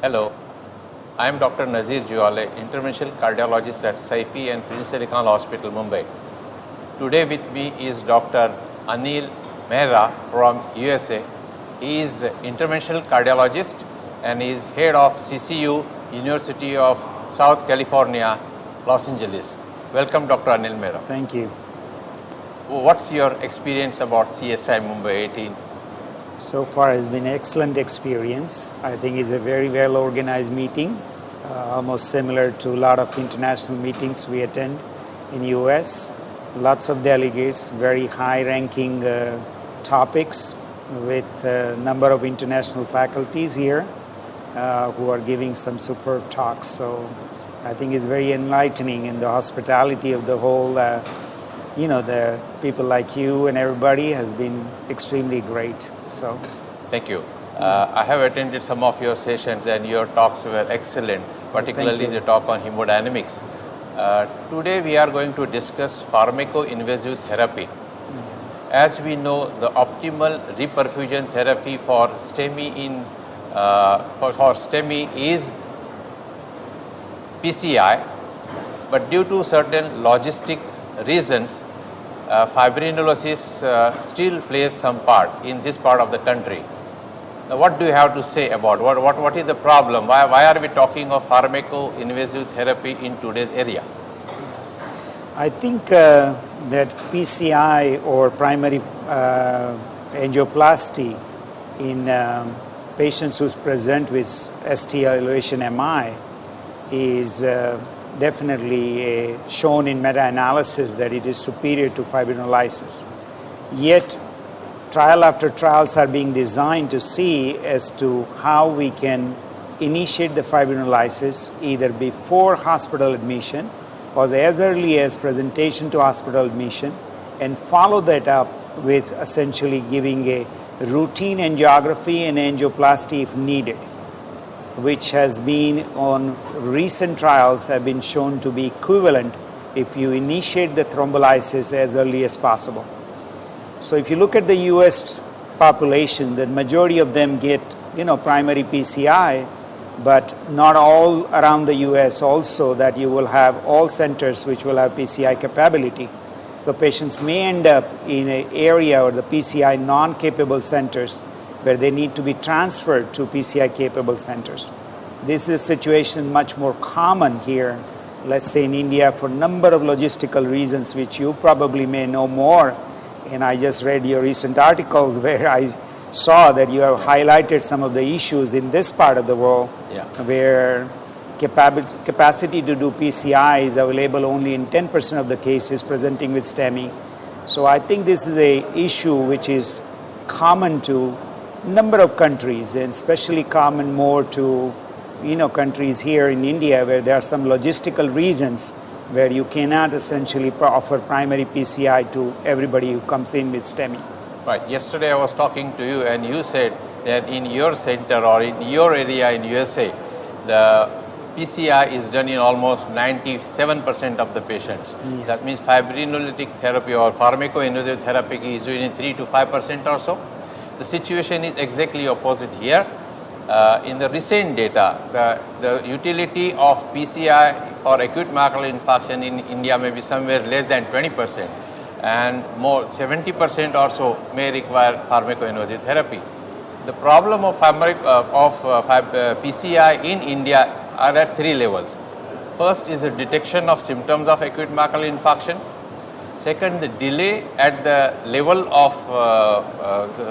Hello, I am Dr. Nazir Juwale, interventional cardiologist at Saifi and Prince Ali Khan Hospital, Mumbai. Today with me is Dr. Anil Mehra from USA. He is interventional cardiologist and is head of CCU, University of South California, Los Angeles. Welcome, Dr. Anil Mehra. Thank you. What's your experience about CSI Mumbai 18? So far it's been an excellent experience. I think it's a very well organized meeting, almost similar to a lot of international meetings we attend in US. Lots of delegates, very high ranking topics with a number of international faculties here who are giving some superb talks. So I think it's very enlightening, and the hospitality of the whole, the people like you and everybody has been extremely great. So, thank you. I have attended some of your sessions and your talks were excellent, particularly the talk on hemodynamics. Today we are going to discuss Pharmaco invasive therapy. As we know, the optimal reperfusion therapy for STEMI is PCI, but due to certain logistic reasons, fibrinolysis still plays some part in this part of the country. Now, what do you have to say about what is the problem? Why are we talking of Pharmaco invasive therapy in today's area? I think that PCI or primary angioplasty in patients who present with ST elevation MI is definitely shown in meta-analysis that it is superior to fibrinolysis. Yet, trial after trials are being designed to see as to how we can initiate the fibrinolysis either before hospital admission or as early as presentation to hospital admission, and follow that up with essentially giving a routine angiography and angioplasty if needed, which has been on recent trials have been shown to be equivalent if you initiate the thrombolysis as early as possible. So if you look at the US population, the majority of them get primary PCI, but not all around the US also that you will have all centers which will have PCI capability. So patients may end up in an area or the PCI non-capable centers where they need to be transferred to PCI capable centers. This is a situation much more common here, let's say in India, for a number of logistical reasons which you probably may know more. And I just read your recent articles where I saw that you have highlighted some of the issues in this part of the world where capacity to do PCI is available only in 10% of the cases presenting with STEMI. So I think this is an issue which is common to number of countries, and especially common more to countries here in India where there are some logistical reasons where you cannot essentially offer primary PCI to everybody who comes in with STEMI. Right. Yesterday I was talking to you and you said that in your center or in your area in USA, the PCI is done in almost 97% of the patients. Yeah. That means fibrinolytic therapy or pharmacoinvasive therapy is doing in 3 to 5% or so. The situation is exactly opposite here. In the recent data, the utility of PCI for acute myocardial infarction in India may be somewhere less than 20%, and more 70% or so may require pharmacoinvasive therapy. The problem of PCI in India are at 3 levels. First is the detection of symptoms of acute myocardial infarction. Second, the delay at the level of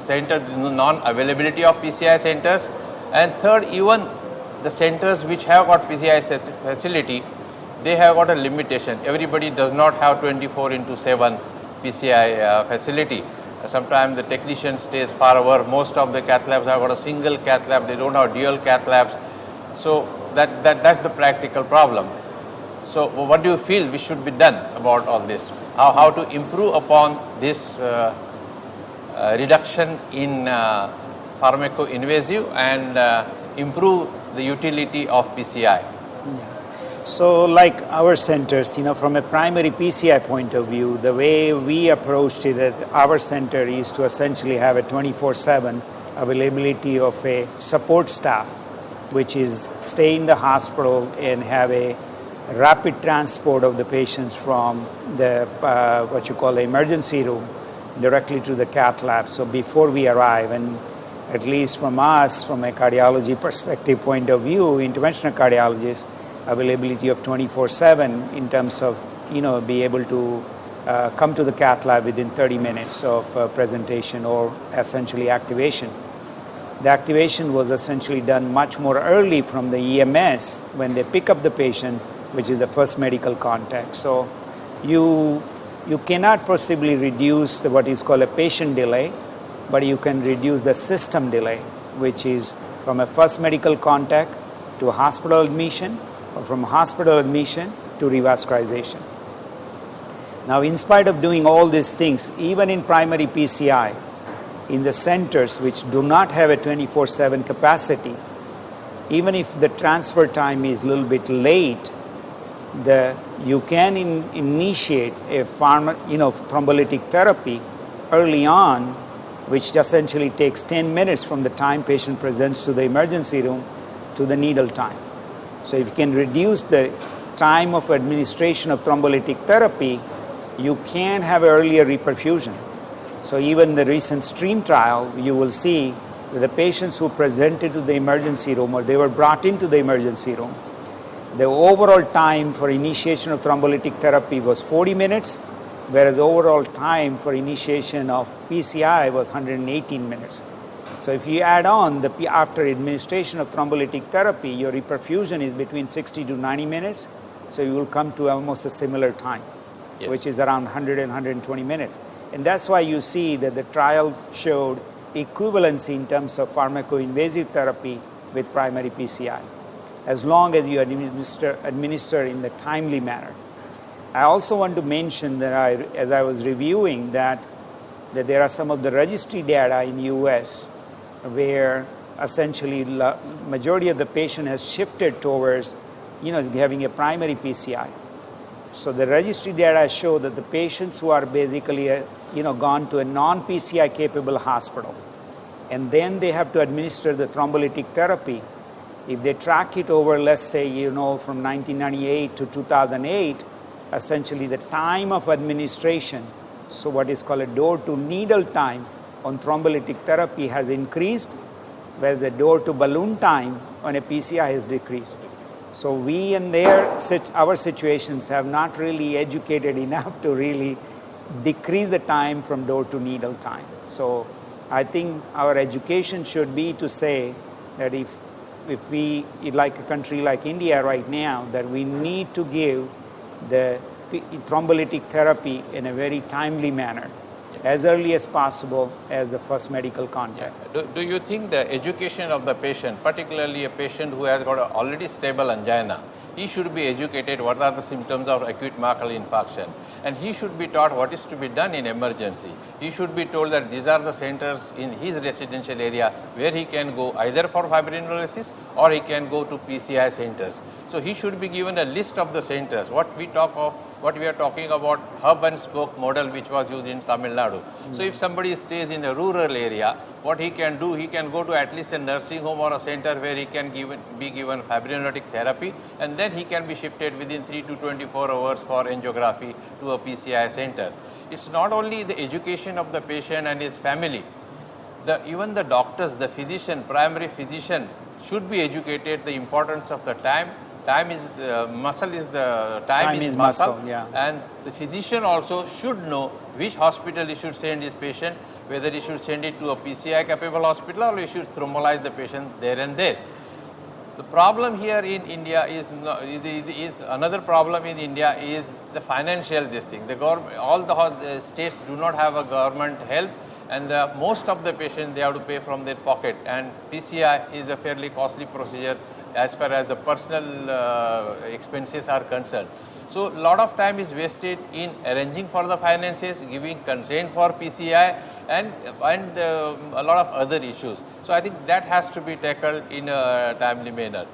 center, non-availability of PCI centers. And third, even the centers which have got PCI facility, they have got a limitation. Everybody does not have 24/7 PCI facility. Sometimes the technician stays far away. Most of the cath labs have got a single cath lab. They don't have dual cath labs. So that's the practical problem. So what do you feel we should be done about all this? How to improve upon this reduction in pharmacoinvasive and improve the utility of PCI? So like our centers, from a primary PCI point of view, the way we approached it at our center is to essentially have a 24/7 availability of a support staff which is stay in the hospital and have a rapid transport of the patients from the what you call the emergency room directly to the cath lab. So before we arrive, and at least from us, from a cardiology perspective point of view, interventional cardiologists, availability of 24/7 in terms of be able to come to the cath lab within 30 minutes of presentation or essentially activation. The activation was essentially done much more early from the EMS when they pick up the patient, which is the first medical contact. So you cannot possibly reduce what is called a patient delay, but you can reduce the system delay, which is from a first medical contact to hospital admission, or from hospital admission to revascularization. Now, in spite of doing all these things, even in primary PCI, in the centers which do not have a 24/7 capacity, even if the transfer time is a little bit late, you can initiate a thrombolytic therapy early on, which essentially takes 10 minutes from the time patient presents to the emergency room to the needle time. So if you can reduce the time of administration of thrombolytic therapy, you can have earlier reperfusion. So even the recent STREAM trial, you will see that the patients who presented to the emergency room or they were brought into the emergency room, the overall time for initiation of thrombolytic therapy was 40 minutes, whereas the overall time for initiation of PCI was 118 minutes. So if you add on after administration of thrombolytic therapy, your reperfusion is between 60 to 90 minutes, so you will come to almost a similar time, yes, which is around 100 and 120 minutes. And that's why you see that the trial showed equivalency in terms of pharmaco-invasive therapy with primary PCI, as long as you administer in the timely manner. I also want to mention that as I was reviewing that there are some of the registry data in US where essentially majority of the patient has shifted towards having a primary PCI. So the registry data show that the patients who are basically gone to a non-PCI capable hospital and then they have to administer the thrombolytic therapy, if they track it over, let's say, from 1998 to 2008, essentially the time of administration, so what is called a door to needle time on thrombolytic therapy has increased, whereas the door to balloon time on a PCI has decreased. So we and our situations have not really educated enough to really decrease the time from door to needle time. So I think our education should be to say that if we, like a country like India right now, that we need to give the thrombolytic therapy in a very timely manner, as early as possible as the first medical contact. Yeah. Do you think the education of the patient, particularly a patient who has got an already stable angina, he should be educated what are the symptoms of acute myocardial infarction, and he should be taught what is to be done in emergency. He should be told that these are the centers in his residential area where he can go either for fibrinolysis or he can go to PCI centers. So he should be given a list of the centers. What we are talking about hub and spoke model which was used in Tamil Nadu. So if somebody stays in a rural area, what he can do, he can go to at least a nursing home or a center where he can be given fibrinolytic therapy, and then he can be shifted within 3 to 24 hours for angiography to a PCI center. It's not only the education of the patient and his family, even the doctors, the physician, primary physician should be educated the importance of the time. Time is muscle is the time is muscle, yeah. And the physician also should know which hospital he should send his patient, whether he should send it to a PCI capable hospital or he should thrombolize the patient there and there. The problem here in India is another problem in India is the financial thing. The government, all the states do not have a government help, and most of the patients they have to pay from their pocket, and PCI is a fairly costly procedure as far as the personal expenses are concerned. So a lot of time is wasted in arranging for the finances, giving consent for PCI, and a lot of other issues. So I think that has to be tackled in a timely manner.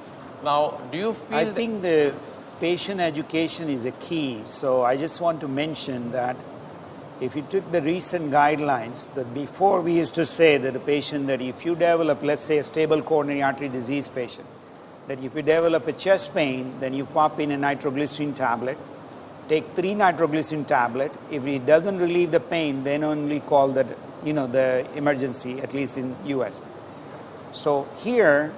Now, do you feel? I think the patient education is a key. So I just want to mention that if you took the recent guidelines, that before we used to say that the patient, that if you develop, let's say, a stable coronary artery disease patient, that if you develop a chest pain, then you pop in a nitroglycerin tablet, take 3 nitroglycerin tablet. If it doesn't relieve the pain, then only call the emergency, at least in US. So here,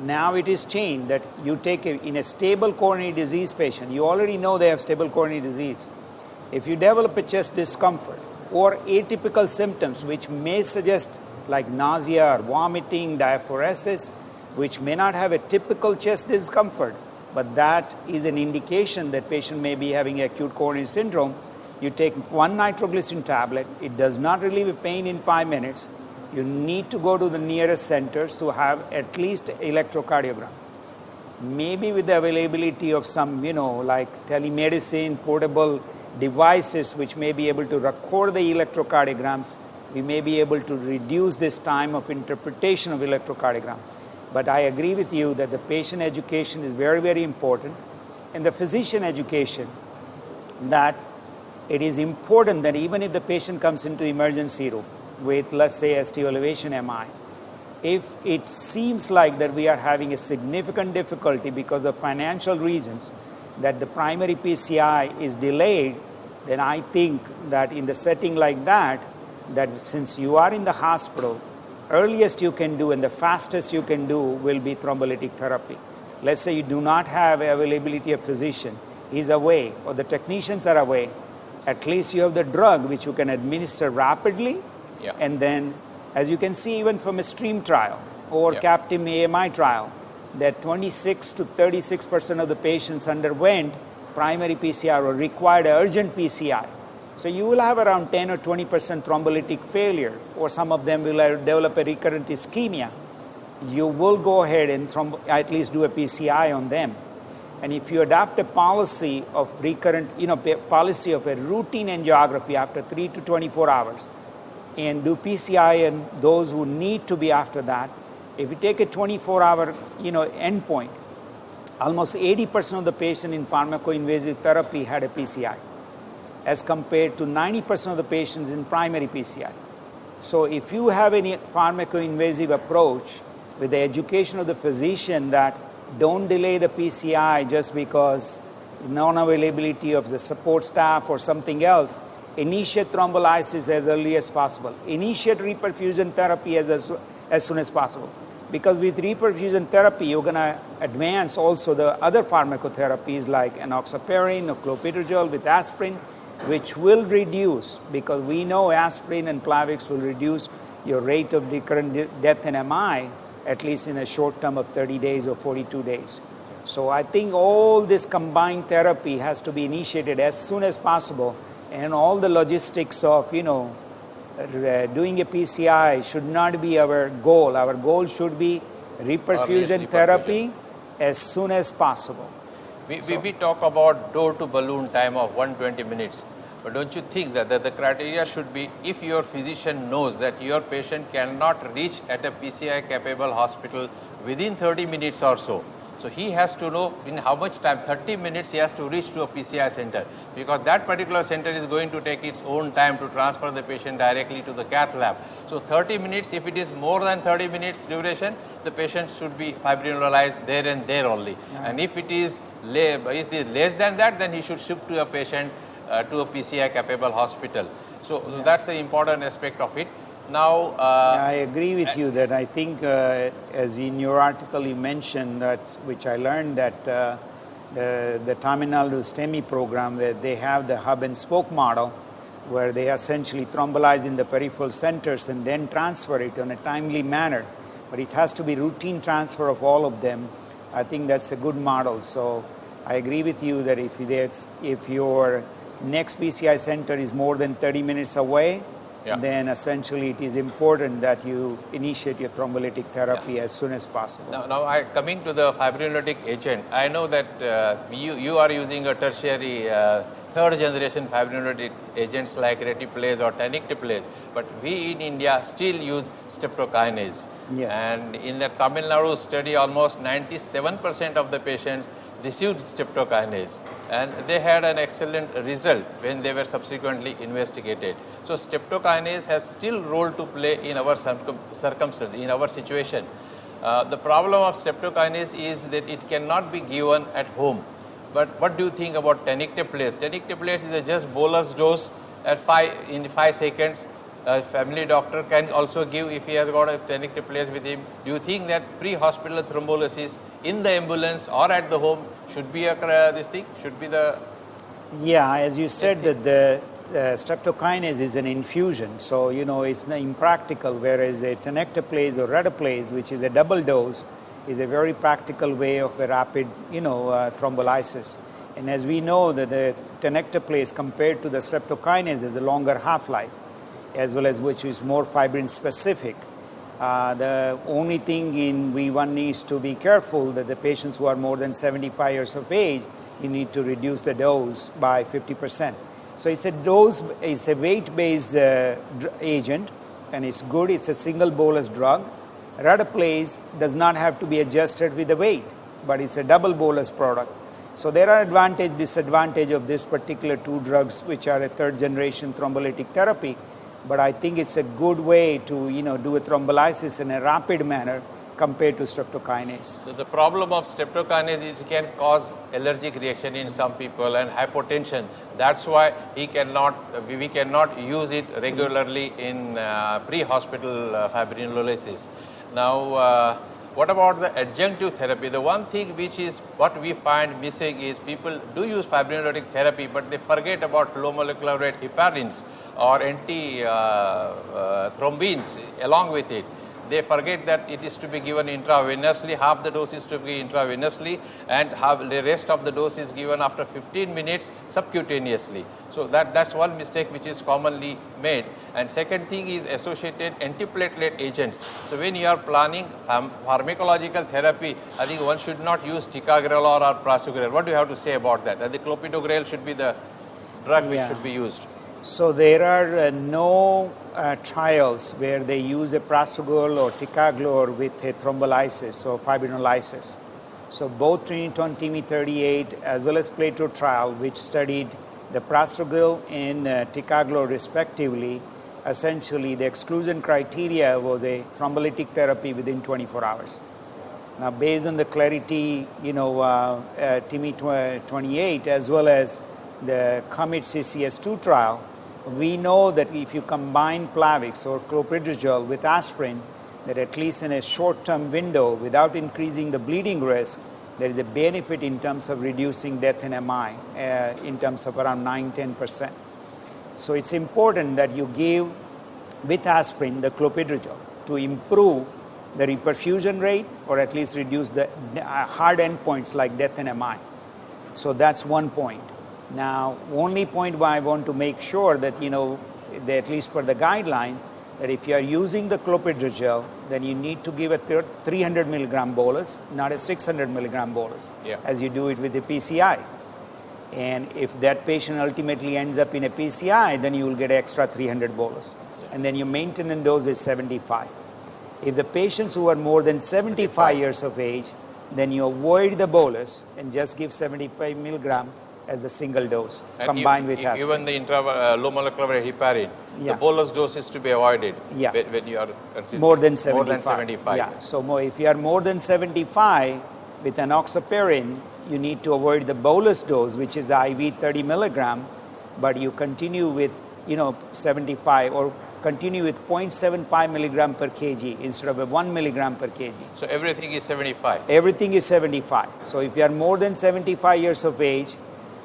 now it is changed that you take in a stable coronary disease patient, you already know they have stable coronary disease. If you develop a chest discomfort or atypical symptoms which may suggest like nausea or vomiting, diaphoresis, which may not have a typical chest discomfort, but that is an indication that patient may be having acute coronary syndrome, you take 1 nitroglycerin tablet, it does not relieve a pain in 5 minutes, you need to go to the nearest centers to have at least electrocardiogram. Maybe with the availability of some, like telemedicine, portable devices which may be able to record the electrocardiograms, we may be able to reduce this time of interpretation of electrocardiogram. But I agree with you that the patient education is very, very important, and the physician education, that it is important that even if the patient comes into the emergency room with, let's say, ST elevation MI, if it seems like that we are having a significant difficulty because of financial reasons, that the primary PCI is delayed, then I think that in the setting like that since you are in the hospital, earliest you can do and the fastest you can do will be thrombolytic therapy. Let's say you do not have availability of physician, he's away, or the technicians are away, at least you have the drug which you can administer rapidly. Yeah. And then, as you can see even from a STREAM trial or CAPTIM AMI trial, that 26 to 36% of the patients underwent primary PCI or required urgent PCI. So you will have around 10 or 20% thrombolytic failure, or some of them will develop a recurrent ischemia. You will go ahead and at least do a PCI on them. And if you adopt a policy of policy of a routine angiography after 3 to 24 hours, and do PCI and those who need to be after that, if you take a 24-hour endpoint, almost 80% of the patients in pharmaco-invasive therapy had a PCI, as compared to 90% of the patients in primary PCI. So if you have any pharmaco-invasive approach with the education of the physician that don't delay the PCI just because non-availability of the support staff or something else, initiate thrombolysis as early as possible, initiate reperfusion therapy as soon as possible. Because with reperfusion therapy, you're going to advance also the other pharmacotherapies like enoxaparin or clopidogrel with aspirin, which will reduce, because we know aspirin and Plavix will reduce your rate of recurrent death in MI, at least in a short term of 30 days or 42 days. So I think all this combined therapy has to be initiated as soon as possible, and all the logistics of, doing a PCI should not be our goal. Our goal should be reperfusion therapy as soon as possible. We talk about door to balloon time of 120 minutes. But don't you think that the criteria should be, if your physician knows that your patient cannot reach at a PCI capable hospital within 30 minutes or so, so he has to know in how much time, 30 minutes he has to reach to a PCI center, because that particular center is going to take its own time to transfer the patient directly to the cath lab. So 30 minutes, if it is more than 30 minutes duration, the patient should be fibrinolyzed there and there only. Yeah. And if it is less than that, then he should shift to a patient to a PCI capable hospital. So that's an important aspect of it. Now, I agree with you that I think, as in your article you mentioned, that which I learned that the Tamil Nadu STEMI program, where they have the hub and spoke model, where they essentially thrombolize in the peripheral centers and then transfer it in a timely manner. But it has to be routine transfer of all of them. I think that's a good model. So I agree with you that if your next PCI center is more than 30 minutes away, then essentially it is important that you initiate your thrombolytic therapy as soon as possible. Now coming to the fibrinolytic agent, I know that you are using a tertiary third generation fibrinolytic agents like retiplase or tenecteplase, but we in India still use streptokinase. Yes. And in the Tamil Nadu study, almost 97% of the patients received streptokinase, and they had an excellent result when they were subsequently investigated. So streptokinase has still role to play in our circumstance, in our situation. The problem of streptokinase is that it cannot be given at home. But what do you think about tenecteplase? Tenecteplase is a just bolus dose at 5 seconds. A family doctor can also give if he has got a tenecteplase with him. Do you think that pre-hospital thrombolysis in the ambulance or at the home should be should be the... Yeah, as you said, that the streptokinase is an infusion, so it's impractical, whereas a tenecteplase or retaplase, which is a double dose, is a very practical way of a rapid thrombolysis. And as we know that the tenecteplase compared to the streptokinase is a longer half-life, as well as which is more fibrin specific. The only thing one needs to be careful that the patients who are more than 75 years of age, you need to reduce the dose by 50%. So it's a weight-based agent, and it's good. It's a single bolus drug. Retaplase does not have to be adjusted with the weight, but it's a double bolus product. So there are advantage, disadvantage of this particular two drugs, which are a third generation thrombolytic therapy. But I think it's a good way to do a thrombolysis in a rapid manner compared to streptokinase. So the problem of streptokinase is it can cause allergic reaction in some people and hypotension. That's why we cannot use it regularly in pre-hospital fibrinolysis. Now, what about the adjunctive therapy? The one thing which is what we find missing is people do use fibrinolytic therapy, but they forget about low molecular weight heparins or anti-thrombins along with it. They forget that it is to be given intravenously, half the dose is to be intravenously, and the rest of the dose is given after 15 minutes subcutaneously. So that's one mistake which is commonly made. And second thing is associated antiplatelet agents. So when you are planning pharmacological therapy, I think one should not use ticagrelor or prasugrel. What do you have to say about that? And the clopidogrel should be the drug which should be used. So there are no trials where they use a prasugrel or ticagrelor with a thrombolysis or fibrinolysis. So both Trinitron TIMI-38 as well as Plato trial, which studied the prasugrel and ticagrelor respectively, essentially the exclusion criteria was a thrombolytic therapy within 24 hours. Now, based on the Clarity, TIMI-28 as well as the Comet CCS2 trial, we know that if you combine Plavix or clopidogrel with aspirin, that at least in a short-term window, without increasing the bleeding risk, there is a benefit in terms of reducing death in MI in terms of around 9-10%. So it's important that you give with aspirin the clopidogrel to improve the reperfusion rate or at least reduce the hard endpoints like death in MI. So that's one point. Now, only point why I want to make sure that, that at least per the guideline, that if you are using the clopidogrel, then you need to give a 300 milligram bolus, not a 600 milligram bolus, as you do it with the PCI. And if that patient ultimately ends up in a PCI, then you will get extra 300 bolus. And then your maintenance dose is 75. If the patients who are more than 75 years of age, then you avoid the bolus and just give 75 milligram as the single dose combined with aspirin. Even the low molecular weight heparin, the bolus dose is to be avoided when you are more than 75. More than 75. Yeah. So if you are more than 75 with enoxaparin, you need to avoid the bolus dose, which is the IV 30 milligram, but you continue with 75 or continue with 0.75 milligram per kg instead of a 1 milligram per kg. So everything is 75? Everything is 75. So if you are more than 75 years of age,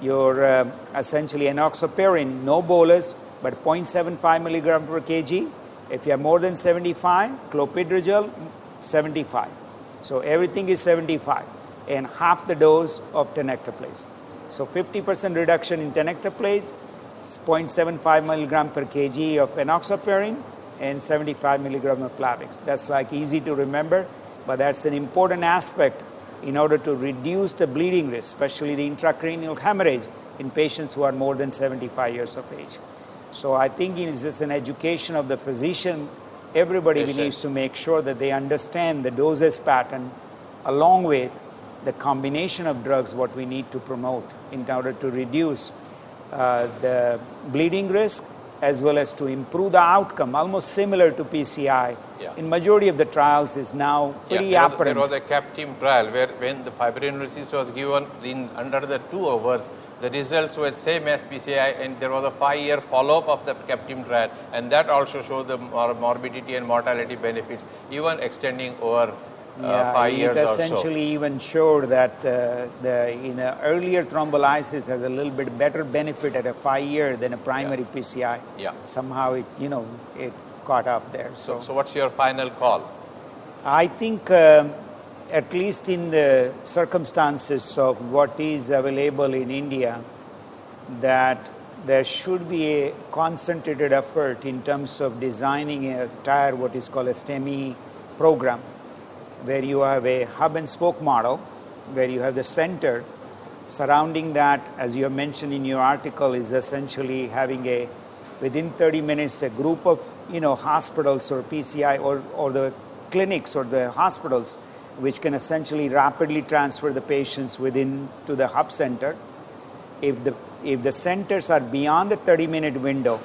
you're essentially enoxaparin, no bolus, but 0.75 milligram per kg. If you are more than 75, clopidogrel, 75. So everything is 75 and half the dose of tenecteplase. So 50% reduction in tenecteplase, 0.75 milligram per kg of enoxaparin, and 75 milligram of Plavix. That's like easy to remember, but that's an important aspect in order to reduce the bleeding risk, especially the intracranial hemorrhage in patients who are more than 75 years of age. So I think it's just an education of the physician. Everybody needs to make sure that they understand the dosage pattern along with the combination of drugs, what we need to promote in order to reduce the bleeding risk as well as to improve the outcome, almost similar to PCI. Yeah. In majority of the trials is now pretty there apparent. was a CAPTIM trial where when the fibrinolysis was given in under the 2 hours, the results were same as PCI, and there was a 5-year follow-up of the CAPTIM trial, and that also showed the morbidity and mortality benefits, even extending over 5 years it or so. essentially even showed that in a earlier thrombolysis has a little bit better benefit at a 5-year than a primary PCI. Yeah. Somehow it it caught up there. So what's your final call? I think at least in the circumstances of what is available in India, that there should be a concentrated effort in terms of designing a entire what is called a STEMI program, where you have a hub and spoke model, where you have the center. Surrounding that, as you have mentioned in your article, is essentially having within 30 minutes, a group of hospitals or PCI or the clinics or the hospitals, which can essentially rapidly transfer the patients to the hub center. If the centers are beyond the 30-minute window,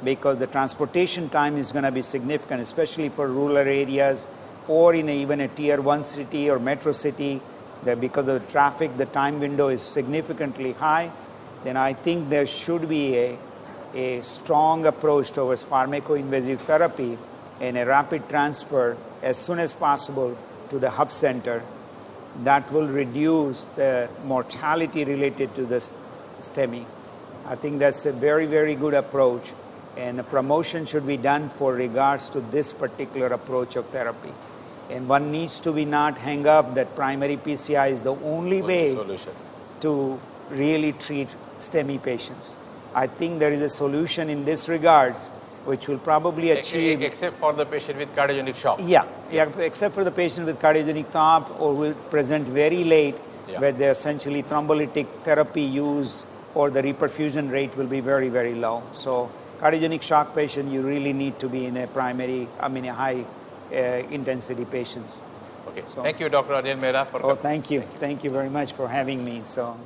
because the transportation time is going to be significant, especially for rural areas or in even a tier 1 city or metro city, that because of the traffic, the time window is significantly high, then I think there should be a strong approach towards pharmaco-invasive therapy and a rapid transfer as soon as possible to the hub center. That will reduce the mortality related to the STEMI. I think that's a very, very good approach, and the promotion should be done for regards to this particular approach of therapy. And one needs to be not hang up that primary PCI is the only way to really treat STEMI patients. I think there is a solution in this regards which will probably achieve... Except for the patient with cardiogenic shock. Yeah, except for the patient with cardiogenic shock or will present very late, where the essentially thrombolytic therapy use or the reperfusion rate will be very, very low. So cardiogenic shock patient, you really need to be in a high intensity patients. Okay. So, thank you, Dr. Anil Mehra. Thank you. Thank you very much for having me. So.